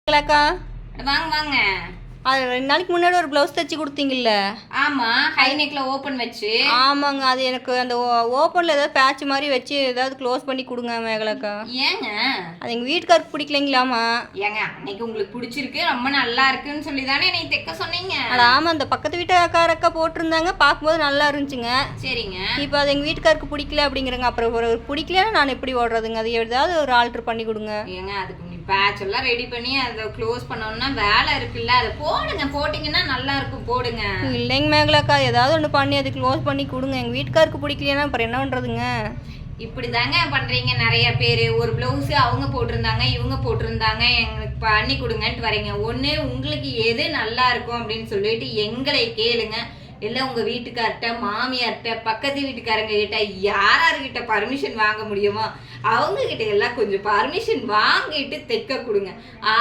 அக்கா வாங்க வாங்க. அது 2 நாளைக்கு முன்னாடி ஒரு ப்ளவுஸ் தைச்சி கொடுத்தீங்கல்ல? ஆமா, ஹை நெக்ல ஓபன் வச்சு. ஆமாங்க, அது எனக்கு அந்த ஓப்பனில் ஏதாவது பேட்ச் மாதிரி வச்சு ஏதாவது க்ளோஸ் பண்ணி கொடுங்க மேகலக்கா. ஏங்க? அது எங்கள் வீட்டுக்காருக்கு பிடிக்கலைங்களாமா. ஏங்க, அன்னைக்கு உங்களுக்கு பிடிச்சிருக்கு, ரொம்ப நல்லா இருக்குன்னு சொல்லி தானே என்னை தைக்க சொன்னீங்க? அது ஆமாம், அந்த பக்கத்து வீட்டுக்காரக்கா போட்டிருந்தாங்க, பார்க்கும்போது நல்லா இருந்துச்சுங்க. சரிங்க. இப்போ அது எங்கள் வீட்டுக்காருக்கு பிடிக்கல அப்படிங்கிறங்க. அப்புறம் ஒரு பிடிக்கலன்னா நான் எப்படி ஓடுறதுங்க? அது ஏதாவது ஒரு ஆல்ட்ரு பண்ணி கொடுங்க. ஏங்க, அதுக்கு பேட்ச் எல்லாம் ரெடி பண்ணி அதை க்ளோஸ் பண்ணோம்னா வேலை இருக்குல்ல, அதை போடுங்க. போட்டிங்கன்னா நல்லா இருக்கும், போடுங்க. இல்லைங்க மேகலாக்கா, ஏதாவது ஒன்று பண்ணி அது க்ளோஸ் பண்ணி கொடுங்க. எங்கள் வீட்டுக்காருக்கு பிடிக்கலைன்னா அப்புறம் என்ன பண்ணுறதுங்க? இப்படி தாங்க பண்ணுறீங்க நிறைய பேர். ஒரு ப்ளவுஸு அவங்க போட்டிருந்தாங்க, இவங்க போட்டிருந்தாங்க, எங்களுக்கு பண்ணி கொடுங்கன்ட்டு வரீங்க. ஒன்று உங்களுக்கு எது நல்லா இருக்கும் அப்படின்னு சொல்லிட்டு எங்களை கேளுங்க. இல்லை உங்கள் வீட்டுக்கார்ட்ட, மாமியார்கிட்ட, பக்கத்து வீட்டுக்காரங்க கிட்ட, யார்கிட்ட பர்மிஷன் வாங்க முடியுமோ அவங்கக்கிட்ட எல்லாம் கொஞ்சம் பர்மிஷன் வாங்கிட்டு தைக்க கொடுங்க.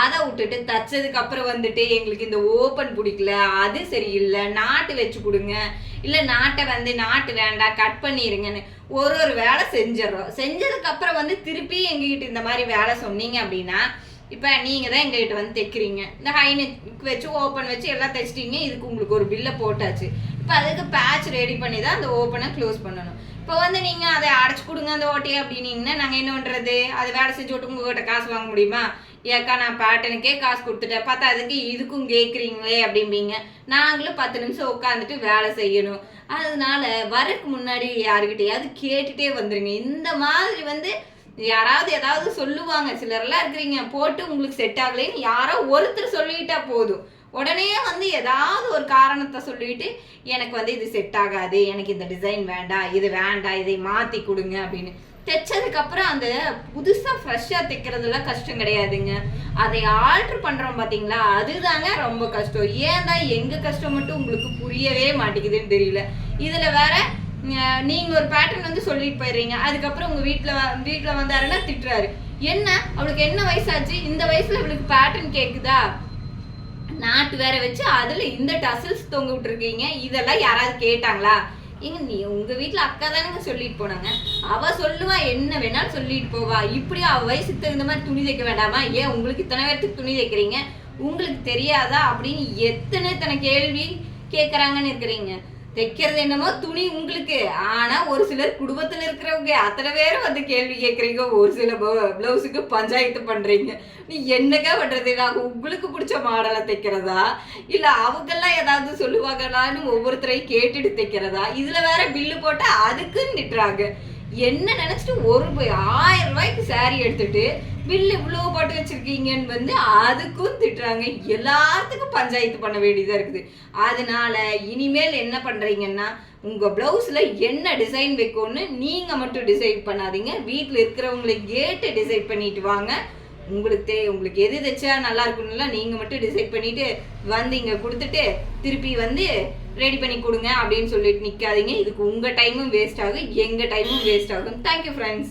அதை விட்டுட்டு தைச்சதுக்கு அப்புறம் வந்துட்டு எங்களுக்கு இந்த ஓப்பன் பிடிக்கல, அது சரியில்லை, நாட்டு வச்சு கொடுங்க, இல்லை நாட்டு வேண்டாம், கட் பண்ணிடுங்கன்னு ஒரு வேலை செஞ்சிடறோம். செஞ்சதுக்கப்புறம் திருப்பி எங்ககிட்ட இந்த மாதிரி வேலை சொன்னீங்க அப்படின்னா, இப்போ நீங்கள் தான் எங்ககிட்ட தைக்கிறீங்க, இந்த ஹை நெக் வச்சு ஓப்பன் வச்சு எல்லாம் தைச்சிட்டீங்க, இதுக்கு உங்களுக்கு ஒரு பில்லை போட்டாச்சு. இப்போ அதுக்கு பேட்ச் ரெடி பண்ணி தான் அந்த ஓப்பனை க்ளோஸ் பண்ணணும். இப்போ நீங்கள் அதை அடைச்சி கொடுங்க அந்த ஓட்டையை அப்படின்னீங்கன்னா நாங்கள் என்ன பண்ணுறது? அது வேலை செஞ்சு விட்டு உங்கள்கிட்ட காசு வாங்க முடியுமா? ஏக்கா நான் பேட்டனுக்கே காசு கொடுத்துட்டேன், பார்த்தா அதுக்கு இதுக்கும் கேட்குறீங்களே அப்படிம்பீங்க. நாங்களும் 10 நிமிஷம் உட்காந்துட்டு வேலை செய்யணும். அதனால வரக்கு முன்னாடி யாருக்கிட்டையாவது கேட்டுகிட்டே வந்துடுங்க. இந்த மாதிரி யாராவது ஏதாவது சொல்லுவாங்க, சிலரெல்லாம் இருக்கிறீங்க, போட்டு உங்களுக்கு செட் ஆகலைன்னு யாரோ ஒருத்தர் சொல்லிட்டா போதும், உடனே ஏதாவது ஒரு காரணத்தை சொல்லிட்டு எனக்கு இது செட் ஆகாது, எனக்கு இந்த டிசைன் வேண்டாம், இது வேண்டாம், இதை மாற்றி கொடுங்க அப்படின்னு. தைச்சதுக்கப்புறம் அந்த புதுசாக ஃப்ரெஷ்ஷாக தைக்கிறதுலாம் கஷ்டம் கிடையாதுங்க. அதை ஆல்ட்ரு பண்ணுறோம் பார்த்தீங்களா, அதுதாங்க ரொம்ப கஷ்டம். ஏன் தான் எங்கள் கஷ்டம் மட்டும் உங்களுக்கு புரியவே மாட்டேங்குதுன்னு தெரியல. இதில் வேற நீங்கள் ஒரு பேட்டர்ன் சொல்லிட்டு போயிடுறீங்க, அதுக்கப்புறம் உங்கள் வீட்டில் வந்தாருன்னா திட்டுறாரு. என்ன அவளுக்கு என்ன வயசாச்சு, இந்த வயசில் அவளுக்கு பேட்டர்ன் கேட்குதா, நாட்டு வேற வச்சு அதில் இந்த டசில்ஸ் தொங்க விட்டுருக்கீங்க, இதெல்லாம் யாராவது கேட்டாங்களா? நீ உங்கள் வீட்டில் அக்கா தானேங்க சொல்லிட்டு போனாங்க, அவள் சொல்லுவா, என்ன வேணாலும் சொல்லிட்டு போவா. இப்படி அவள் வயசுக்கு தகுந்த மாதிரி துணி தைக்க வேண்டாமா? ஏன் உங்களுக்கு இத்தனை பேர்த்துக்கு துணி தைக்கிறீங்க, உங்களுக்கு தெரியாதா அப்படின்னு எத்தனை கேள்வி கேட்குறாங்கன்னு இருக்கிறீங்க. தைக்கிறது என்னமோ துணி உங்களுக்கு, ஆனா ஒரு சிலர் குடும்பத்துல இருக்கிறவங்க அத்தனை பேரும் கேள்வி கேட்குறீங்க. ஒரு சில பிளவுஸுக்கு பஞ்சாயத்து பண்றீங்க. நீ என்னங்க பண்றது? நாங்கள் உங்களுக்கு பிடிச்ச மாடலை தைக்கிறதா, இல்ல அவங்கெல்லாம் ஏதாவது சொல்லுவாங்களான்னு ஒவ்வொருத்தரையும் கேட்டுட்டு தைக்கிறதா? இதுல வேற பில்லு போட்டா அதுக்குன்னு நிட்டுறாங்க. என்ன நினைச்சிட்டு 1000 ரூபாய்க்கு சாரி எடுத்துட்டு பில்லு இவ்வளோ போட்டு வச்சிருக்கீங்கன்னு அதுக்கும் திட்டுறாங்க. எல்லாத்துக்கும் பஞ்சாயத்து பண்ண வேண்டியதாக இருக்குது. அதனால இனிமேல் என்ன பண்ணுறீங்கன்னா, உங்கள் ப்ளவுஸில் என்ன டிசைன் வைக்கும்னு நீங்கள் மட்டும் டிசைட் பண்ணாதீங்க, வீட்டில் இருக்கிறவங்களை கேட்டு டிசைட் பண்ணிட்டு வாங்க. உங்களுக்கு எது தைச்சா நல்லா இருக்கும்ல நீங்கள் மட்டும் டிசைட் பண்ணிட்டு இங்கே கொடுத்துட்டு திருப்பி ரெடி பண்ணி கொடுங்க அப்படின்னு சொல்லிட்டு நிற்காதீங்க. இதுக்கு உங்கள் டைமும் வேஸ்ட் ஆகும், எங்கள் டைமும் வேஸ்ட் ஆகும். Thank you friends.